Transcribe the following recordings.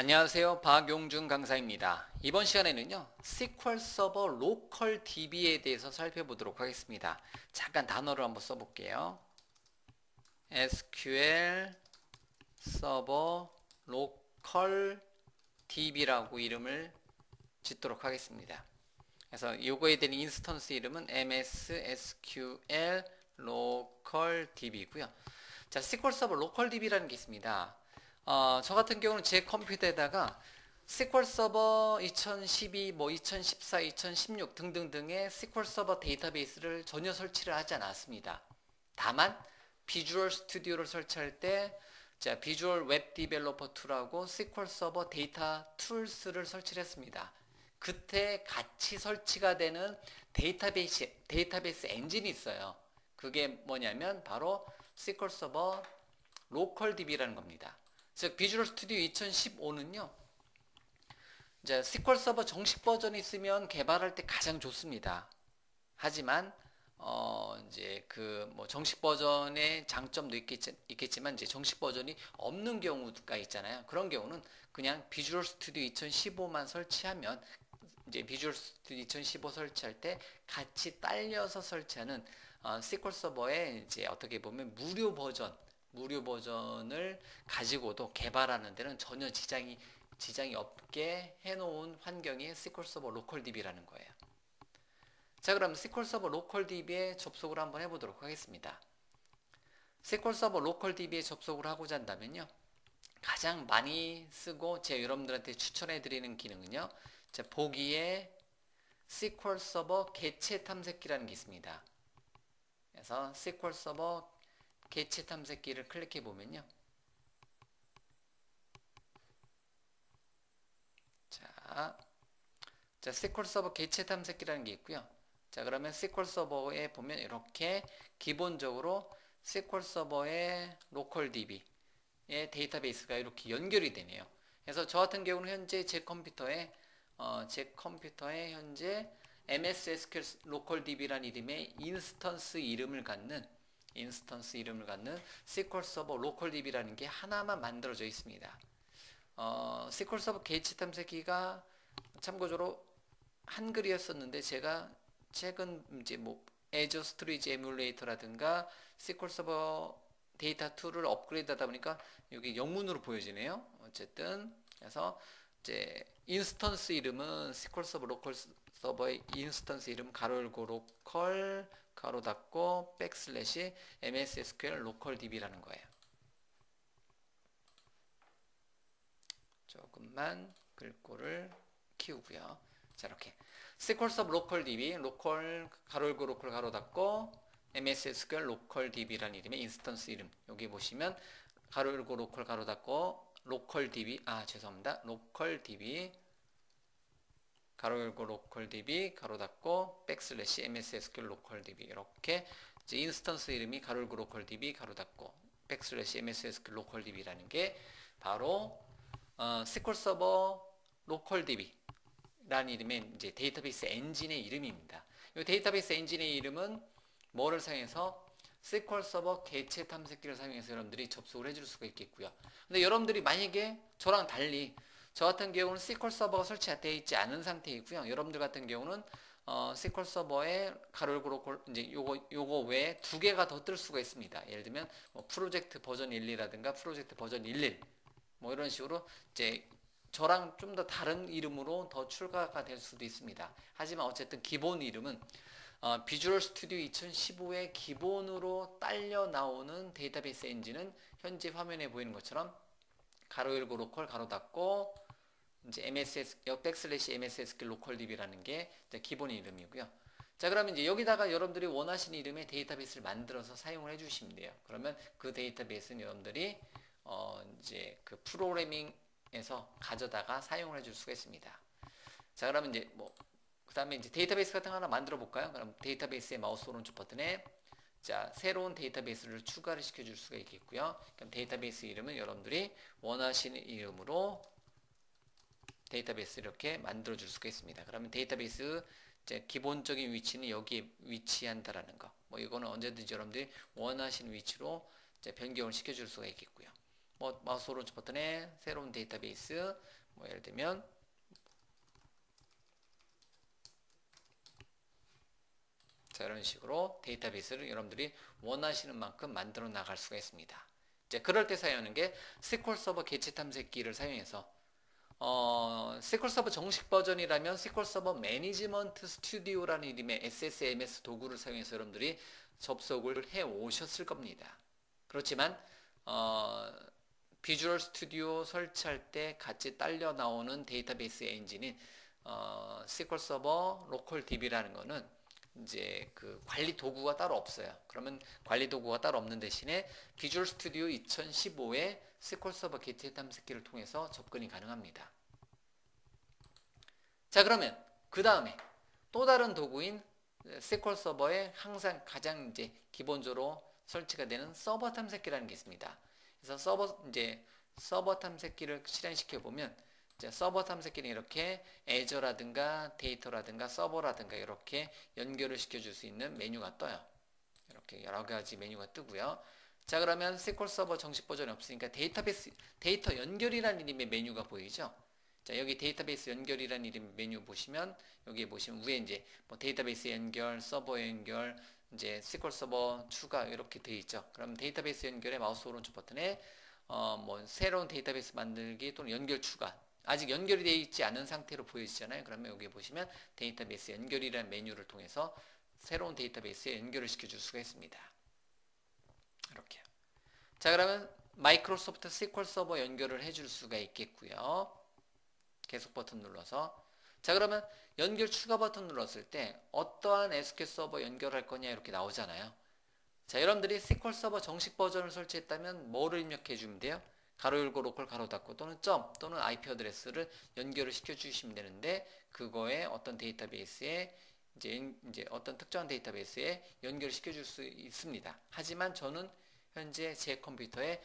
안녕하세요. 박용준 강사입니다. 이번 시간에는요, SQL 서버 로컬 DB에 대해서 살펴보도록 하겠습니다. 잠깐 단어를 한번 써볼게요. SQL 서버 로컬 DB라고 이름을 짓도록 하겠습니다. 그래서 이거에 대한 인스턴스 이름은 MS SQL 로컬 DB고요. 자, SQL 서버 로컬 DB라는 게 있습니다. 저 같은 경우는 제 컴퓨터에다가 SQL 서버 2012, 2014, 2016 등등등의 SQL 서버 데이터베이스를 전혀 설치를 하지 않았습니다. 다만 비주얼 스튜디오를 설치할 때 비주얼 웹 디벨로퍼 2라고 SQL 서버 데이터 툴스를 설치를 했습니다. 그때 같이 설치가 되는 데이터베이스 엔진이 있어요. 그게 뭐냐면 바로 SQL 서버 로컬 DB라는 겁니다. 즉 비주얼 스튜디오 2015는요. 이제 SQL 서버 정식 버전이 있으면 개발할 때 가장 좋습니다. 하지만 이제 정식 버전의 장점도 있겠지만 이제 정식 버전이 없는 경우가 있잖아요. 그런 경우는 그냥 비주얼 스튜디오 2015만 설치하면 이제 비주얼 스튜디오 2015 설치할 때 같이 딸려서 설치하는 SQL 서버의 이제 어떻게 보면 무료 버전을 가지고도 개발하는 데는 전혀 지장이 없게 해놓은 환경이 SQL 서버 로컬 DB라는 거예요. 자, 그럼 SQL 서버 로컬 DB에 접속을 한번 해보도록 하겠습니다. SQL 서버 로컬 DB에 접속을 하고자 한다면요, 가장 많이 쓰고 제가 여러분들한테 추천해드리는 기능은요, 자, 보기에 SQL 서버 개체 탐색기라는 게 있습니다. 그래서 SQL 서버 개체 탐색기를 클릭해 보면요, 자, SQL 서버 개체 탐색기라는 게 있고요. 자, 그러면 SQL 서버에 보면 이렇게 기본적으로 SQL 서버의 로컬 DB의 데이터베이스가 이렇게 연결이 되네요. 그래서 저 같은 경우는 현재 제 컴퓨터에 현재 MS SQL 로컬 DB라는 이름의 인스턴스 이름을 갖는 SQL 서버 로컬 DB라는 게 하나만 만들어져 있습니다. SQL 서버 개체 탐색기가 참고적으로 한글이었었는데 제가 최근 이제 Azure Storage Emulator라든가 SQL 서버 데이터 툴을 업그레이드하다 보니까 여기 영문으로 보여지네요. 어쨌든 그래서 이제 인스턴스 이름은 SQL 서버 로컬 서버의 인스턴스 이름 가로 열고 로컬 가로 닫고 백슬래시 MS SQL 로컬 DB라는 거예요. 조금만 글꼴을 키우고요. 자, 이렇게 SQL 서버 로컬 DB 로컬 가로 열고 로컬 가로 닫고 MS SQL 로컬 DB라는 이름의 인스턴스 이름, 여기 보시면 가로 열고 로컬 가로 닫고 로컬 DB 죄송합니다. 로컬 DB 가로 열고 로컬 DB 가로 닫고 백슬래시 MS SQL 로컬 DB, 이렇게 이제 인스턴스 이름이 가로 열고 로컬 DB 가로 닫고 백슬래시 MS SQL 로컬 DB라는 게 바로 SQL 서버 로컬 DB라는 이름의 이제 데이터베이스 엔진의 이름입니다. 이 데이터베이스 엔진의 이름은 뭐를 사용해서 SQL 서버 개체 탐색기를 사용해서 여러분들이 접속을 해줄 수가 있겠고요. 근데 여러분들이 만약에 저랑 달리 저 같은 경우는 SQL 서버가 설치되어 있지 않은 상태이고요. 여러분들 같은 경우는 SQL 서버에 가로 열고 로컬 이제 요거 외에 두 개가 더 뜰 수가 있습니다. 예를 들면 프로젝트 버전 12라든가 프로젝트 버전 11 이런 식으로 이제 저랑 좀 더 다른 이름으로 더 출가가 될 수도 있습니다. 하지만 어쨌든 기본 이름은 비주얼 스튜디오 2015의 기본으로 딸려 나오는 데이터베이스 엔진은 현재 화면에 보이는 것처럼 가로 열고 로컬 가로 닫고 이제 백슬래시 MS SQL 로컬 DB라는 게 기본 이름이고요. 자, 그러면 이제 여기다가 여러분들이 원하시는 이름의 데이터베이스를 만들어서 사용을 해주시면 돼요. 그러면 그 데이터베이스는 여러분들이 이제 그 프로그래밍에서 가져다가 사용을 해줄 수가 있습니다. 자, 그러면 이제 그 다음에 이제 데이터베이스 같은 거 하나 만들어 볼까요? 그럼 데이터베이스의 마우스 오른쪽 버튼에 자, 새로운 데이터베이스를 추가를 시켜줄 수가 있겠고요. 그럼 데이터베이스 이름은 여러분들이 원하시는 이름으로 데이터베이스 이렇게 만들어 줄 수가 있습니다. 그러면 데이터베이스 이제 기본적인 위치는 여기에 위치한다라는 거. 이거는 언제든지 여러분들이 원하시는 위치로 이제 변경을 시켜줄 수가 있겠고요. 뭐 마우스 오른쪽 버튼에 새로운 데이터베이스, 뭐 예를 들면 자, 이런 식으로 데이터베이스를 여러분들이 원하시는 만큼 만들어 나갈 수가 있습니다. 이제 그럴 때 사용하는 게 SQL 서버 개체 탐색기를 사용해서 SQL 서버 정식 버전이라면 SQL 서버 매니지먼트 스튜디오라는 이름의 SSMS 도구를 사용해서 여러분들이 접속을 해 오셨을 겁니다. 그렇지만 비주얼 스튜디오 설치할 때 같이 딸려 나오는 데이터베이스 엔진인 SQL 서버 로컬 DB라는 거는 이제 그 관리 도구가 따로 없어요. 그러면 관리 도구가 따로 없는 대신에 비주얼 스튜디오 2015에 SQL 서버 개체 탐색기를 통해서 접근이 가능합니다. 자, 그러면 그 다음에 또 다른 도구인 SQL 서버에 항상 가장 이제 기본적으로 설치가 되는 서버 탐색기라는 게 있습니다. 그래서 서버 탐색기를 실행시켜 보면 서버 탐색기는 이렇게 애저라든가 데이터라든가 서버라든가 이렇게 연결을 시켜줄 수 있는 메뉴가 떠요. 이렇게 여러 가지 메뉴가 뜨고요. 자, 그러면 SQL 서버 정식 버전이 없으니까 데이터 연결이라는 이름의 메뉴가 보이죠? 자, 여기 데이터베이스 연결이라는 이름 메뉴 보시면 여기 보시면 위에 이제 뭐 데이터베이스 연결, 서버 연결, 이제 SQL 서버 추가 이렇게 되어 있죠. 그럼 데이터베이스 연결의 마우스 오른쪽 버튼에 뭐 새로운 데이터베이스 만들기 또는 연결 추가. 아직 연결이 되어 있지 않은 상태로 보여지잖아요. 그러면 여기 보시면 데이터베이스 연결이라는 메뉴를 통해서 새로운 데이터베이스에 연결을 시켜줄 수가 있습니다. 이렇게요. 자, 그러면 마이크로소프트 SQL 서버 연결을 해줄 수가 있겠고요. 계속 버튼 눌러서. 자, 그러면 연결 추가 버튼 눌렀을 때 어떠한 SQL 서버 연결할 거냐 이렇게 나오잖아요. 자, 여러분들이 SQL 서버 정식 버전을 설치했다면 뭐를 입력해 주면 돼요? 가로 열고 로컬 가로 닫고 또는 점 또는 IP 어드레스를 연결을 시켜 주시면 되는데 그거에 어떤 데이터베이스에 이제 어떤 특정한 데이터베이스에 연결을 시켜 줄 수 있습니다. 하지만 저는 현재 제 컴퓨터에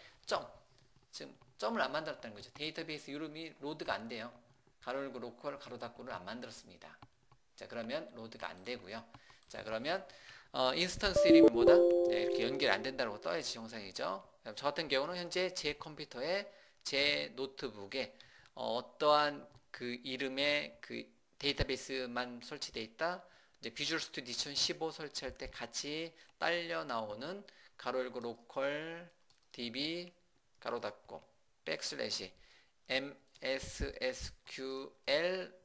지금 점을 안 만들었다는 거죠. 데이터베이스 이름이 로드가 안 돼요. 가로 열고 로컬 가로 닫고를 안 만들었습니다. 자, 그러면 로드가 안 되고요. 자, 그러면 인스턴스 이름이 뭐다? 네, 이렇게 연결 안 된다고 떠야지 정상이죠. 저 같은 경우는 현재 제 컴퓨터에 제 노트북에 어떠한 그 이름의 그 데이터베이스만 설치되어 있다. 이제 비주얼 스튜디오 2015 설치할 때 같이 딸려 나오는 가로 열고 로컬 db 가로 닫고 백슬래시 mssql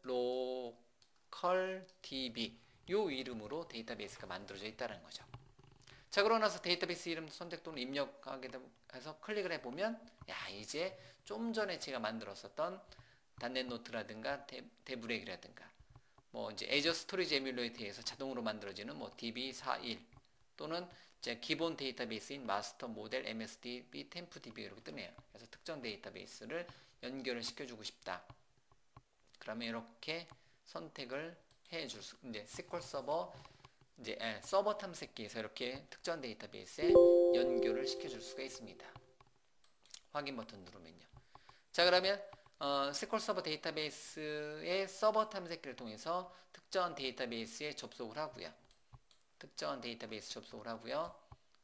로컬 db 요 이름으로 데이터베이스가 만들어져 있다는 거죠. 자, 그러고 나서 데이터베이스 이름 선택 또는 입력하게 해서 클릭을 해보면 야, 이제 좀 전에 제가 만들었었던 단넷 노트라든가 데브렉이라든가 뭐 이제 애저 스토리지 에뮬레이터에서 자동으로 만들어지는 뭐 db41 또는 이제 기본 데이터베이스인 마스터 모델 msdb 템프db 이렇게 뜨네요. 그래서 특정 데이터베이스를 연결을 시켜주고 싶다. 그러면 이렇게 선택을 해줄 수, 이제 SQL 서버 서버 탐색기에서 이렇게 특정 데이터베이스에 연결을 시켜줄 수가 있습니다. 확인 버튼 누르면요. 자, 그러면 SQL 서버 데이터베이스의 서버 탐색기를 통해서 특정한 데이터베이스에 접속을 하고요. 특정한 데이터베이스 접속을 하고요.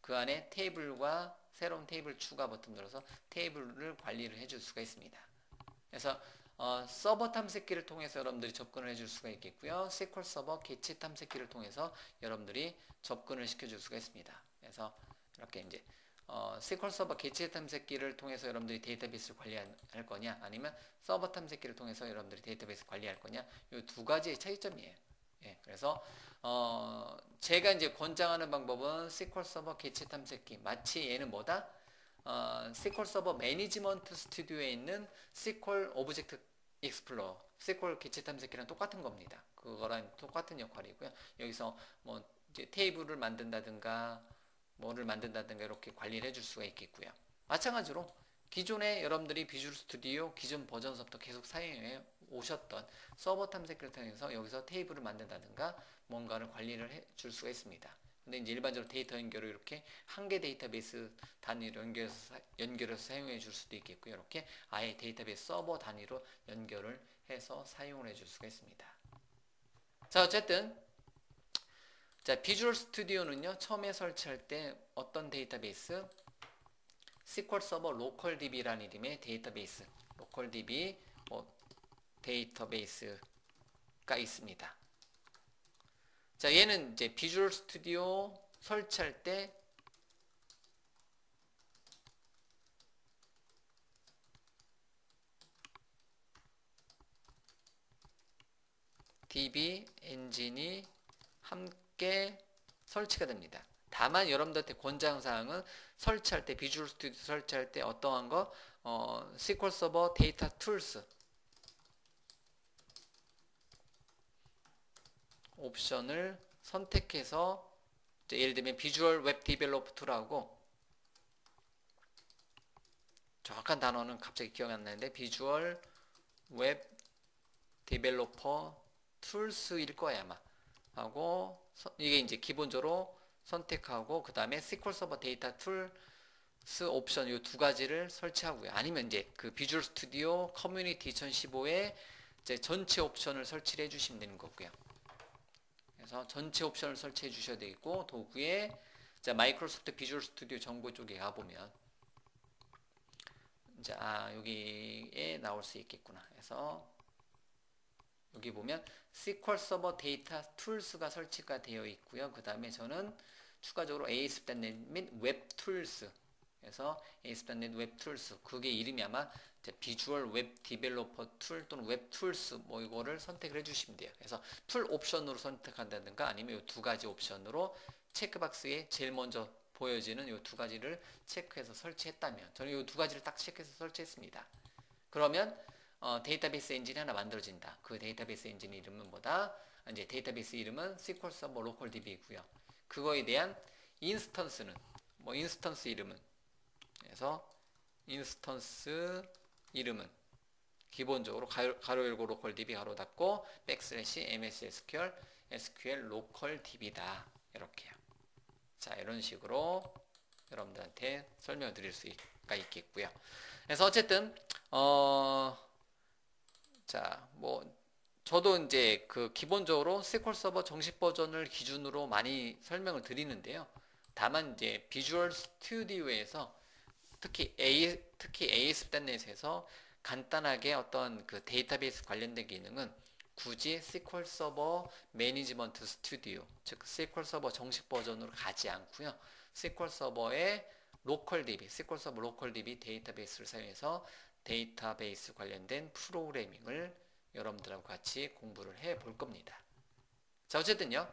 그 안에 테이블과 새로운 테이블 추가 버튼 눌러서 테이블을 관리를 해줄 수가 있습니다. 그래서 서버 탐색기를 통해서 여러분들이 접근을 해줄 수가 있겠고요. SQL 서버 개체 탐색기를 통해서 여러분들이 접근을 시켜줄 수가 있습니다. 그래서 이렇게 이제 SQL 서버 개체 탐색기를 통해서 여러분들이 데이터베이스를 관리할 거냐, 아니면 서버 탐색기를 통해서 여러분들이 데이터베이스 관리할 거냐, 이 두 가지의 차이점이에요. 예, 그래서 제가 이제 권장하는 방법은 SQL 서버 개체 탐색기. 마치 얘는 뭐다? SQL 서버 매니지먼트 스튜디오에 있는 SQL 오브젝트 익스플로러, SQL 개체 탐색기랑 똑같은 겁니다. 그거랑 똑같은 역할이고요. 여기서 뭐 이제 테이블을 만든다든가 뭐를 만든다든가 이렇게 관리를 해줄 수가 있겠고요. 마찬가지로 기존에 여러분들이 비주얼 스튜디오 기존 버전서부터 계속 사용해 오셨던 서버 탐색기를 통해서 여기서 테이블을 만든다든가 뭔가를 관리를 해줄 수가 있습니다. 근데 이제 일반적으로 데이터 연결을 이렇게 한 개 데이터베이스 단위로 연결해서 사용해 줄 수도 있겠고요. 이렇게 아예 데이터베이스 서버 단위로 연결을 해서 사용을 해줄 수가 있습니다. 자, 어쨌든 자, 비주얼 스튜디오는요, 처음에 설치할 때 어떤 데이터베이스? SQL 서버 로컬 DB라는 이름의 데이터베이스, 로컬 DB 데이터베이스가 있습니다. 자, 얘는 이제 비주얼 스튜디오 설치할 때 DB 엔진이 함께 설치가 됩니다. 다만 여러분들한테 권장사항은 설치할 때, 비주얼 스튜디오 설치할 때 어떠한 거, SQL 서버 데이터 툴스 옵션을 선택해서, 예를 들면 비주얼 웹 디벨로퍼 툴하고, 정확한 단어는 갑자기 기억이 안 나는데 비주얼 웹 디벨로퍼 툴스일 거야 아마. 하고 이게 이제 기본적으로 선택하고, 그 다음에 SQL 서버 데이터 툴스 옵션 이 두 가지를 설치하고요. 아니면 이제 그 비주얼 스튜디오 커뮤니티 2015에 이제 전체 옵션을 설치를 해주시면 되는 거고요. 그래서 전체 옵션을 설치해 주셔야 되고, 도구에 자 마이크로소프트 비주얼 스튜디오 정보 쪽에 가보면 이제 여기에 나올 수 있겠구나. 그래서 여기 보면 SQL 서버 데이터 툴스가 설치가 되어 있고요. 그 다음에 저는 추가적으로 ASP.NET 및 웹 툴스, 그래서 ASP.NET 웹 툴스, 그게 이름이 아마 비주얼 웹 디벨로퍼 툴 또는 웹 툴스 뭐 이거를 선택을 해주시면 돼요. 그래서 툴 옵션으로 선택한다든가 아니면 이 두 가지 옵션으로 체크박스에 제일 먼저 보여지는 이 두 가지를 체크해서 설치했다면, 저는 이 두 가지를 딱 체크해서 설치했습니다. 그러면 데이터베이스 엔진이 하나 만들어진다. 그 데이터베이스 엔진 이름은 뭐다? 이제 데이터베이스 이름은 SQL 서버 로컬 DB이고요. 그거에 대한 인스턴스는 인스턴스 이름은, 그래서 인스턴스 이름은 기본적으로 가로 열고 로컬 DB 가로 닫고 백슬래시 MS SQL 로컬 DB다. 이렇게요. 자, 이런 식으로 여러분들한테 설명을 드릴 수가 있겠고요. 그래서 어쨌든 자, 저도 이제 그 기본적으로 SQL 서버 정식 버전을 기준으로 많이 설명을 드리는데요. 다만 이제 비주얼 스튜디오에서 특히 ASP.NET에서 간단하게 어떤 그 데이터베이스 관련된 기능은 굳이 SQL 서버 매니지먼트 스튜디오, 즉 SQL 서버 정식 버전으로 가지 않고요. SQL 서버의 로컬 DB, SQL 서버 로컬 DB 데이터베이스를 사용해서 데이터베이스 관련된 프로그래밍을 여러분들하고 같이 공부를 해 볼 겁니다. 자, 어쨌든요,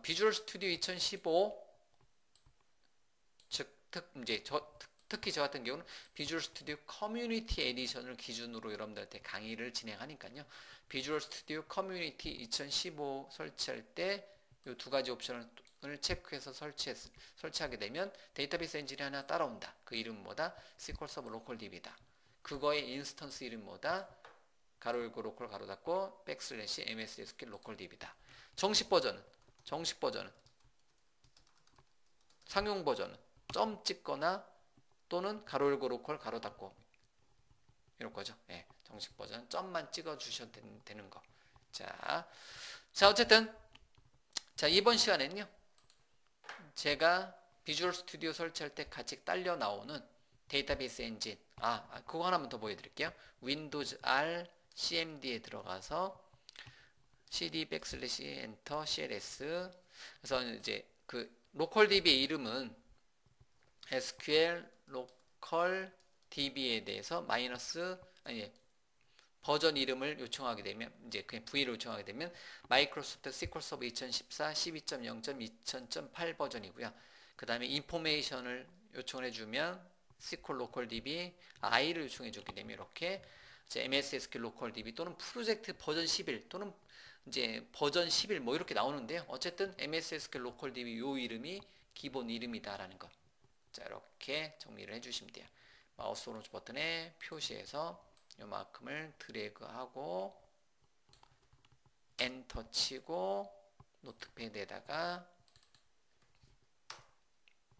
비주얼 스튜디오 2015, 즉, 특히 저 같은 경우는 비주얼 스튜디오 커뮤니티 에디션을 기준으로 여러분들한테 강의를 진행하니까요. 비주얼 스튜디오 커뮤니티 2015 설치할 때 이 두 가지 옵션을 체크해서 설치하게 되면 데이터베이스 엔진이 하나 따라온다. 그 이름은 뭐다? SQL 서버 로컬 DB다. 그거의 인스턴스 이름 뭐다? 가로 열고 로컬 가로 닫고 백슬래시 MS SQL 로컬 DB다. 정식 버전은 상용 버전은 점 찍거나 또는 가로 열고 로컬 가로 닫고 이럴 거죠. 예, 정식 버전 점만 찍어 주셔도 되는 거. 자, 어쨌든 자, 이번 시간에는요, 제가 비주얼 스튜디오 설치할 때 같이 딸려 나오는 데이터베이스 엔진, 그거 하나만 더 보여드릴게요. 윈도우즈 R CMD에 들어가서 cd 백슬래시 엔터 cls, 그래서 이제 그 로컬 DB의 이름은 SQL 로컬 DB에 대해서 버전 이름을 요청하게 되면, 이제 그냥 V를 요청하게 되면 마이크로소프트 SQL 서버 2014 12.0.2000.8 버전이고요. 그 다음에 인포메이션을 요청을 해주면 SQL 로컬 DB I를 요청해 주게 되면 이렇게 MS SQL 로컬 DB 또는 프로젝트 버전 11 또는 이제 버전 11 뭐 이렇게 나오는데요. 어쨌든 MS SQL 로컬 DB 요 이름이 기본 이름이다라는 거. 자, 이렇게 정리를 해주시면 돼요. 마우스 오른쪽 버튼에 표시해서 요만큼을 드래그하고 엔터 치고 노트패드에다가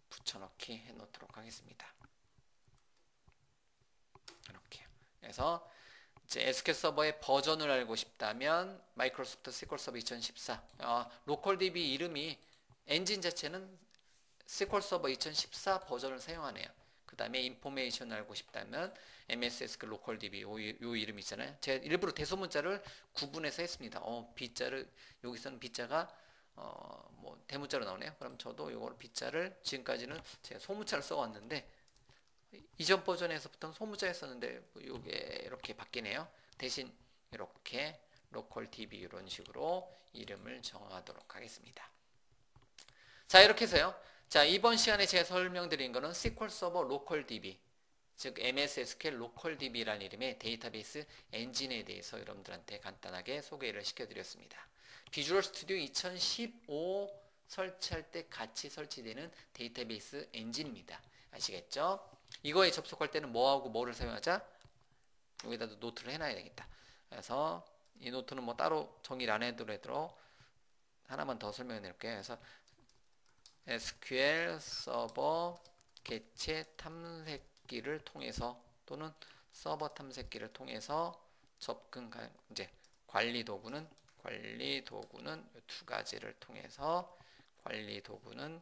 붙여넣기 해 놓도록 하겠습니다. 이렇게. 그래서 이제 SQL 서버의 버전을 알고 싶다면 마이크로소프트 SQL 서버 2014 로컬 DB 이름이 엔진 자체는 SQL 서버 2014 버전을 사용하네요. 그 그 다음에 인포메이션 알고 싶다면 MS SQL 로컬 DB 요 이름 있잖아요. 제가 일부러 대소문자를 구분해서 했습니다. B자를 여기서는 B자가 뭐 대문자로 나오네요. 그럼 저도 요걸 B자를 지금까지는 제가 소문자를 써왔는데 이전 버전에서부터는 소문자 했었는데 요게 이렇게 바뀌네요. 대신 이렇게 로컬 DB 이런 식으로 이름을 정하도록 하겠습니다. 자, 이렇게 해서요. 자, 이번 시간에 제가 설명드린 거는 SQL 서버 로컬 DB, 즉 MS SQL 로컬 DB라는 이름의 데이터베이스 엔진에 대해서 여러분들한테 간단하게 소개를 시켜드렸습니다. 비주얼 스튜디오 2015 설치할 때 같이 설치되는 데이터베이스 엔진입니다. 아시겠죠? 이거에 접속할 때는 뭐하고 뭐를 사용하자? 여기다도 노트를 해놔야 되겠다. 그래서 이 노트는 뭐 따로 정의를 안 해도 하나만 더 설명해 드릴게요. 그래서 SQL 서버 개체 탐색기를 통해서 또는 서버 탐색기를 통해서 접근 이제 관리 도구는 두 가지를 통해서 관리 도구는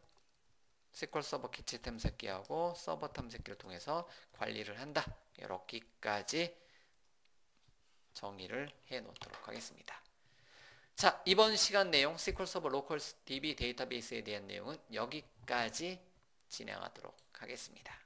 SQL 서버 개체 탐색기하고 서버 탐색기를 통해서 관리를 한다. 이렇게까지 정의를 해 놓도록 하겠습니다. 자, 이번 시간 내용 SQL 서버 로컬 DB 데이터베이스에 대한 내용은 여기까지 진행하도록 하겠습니다.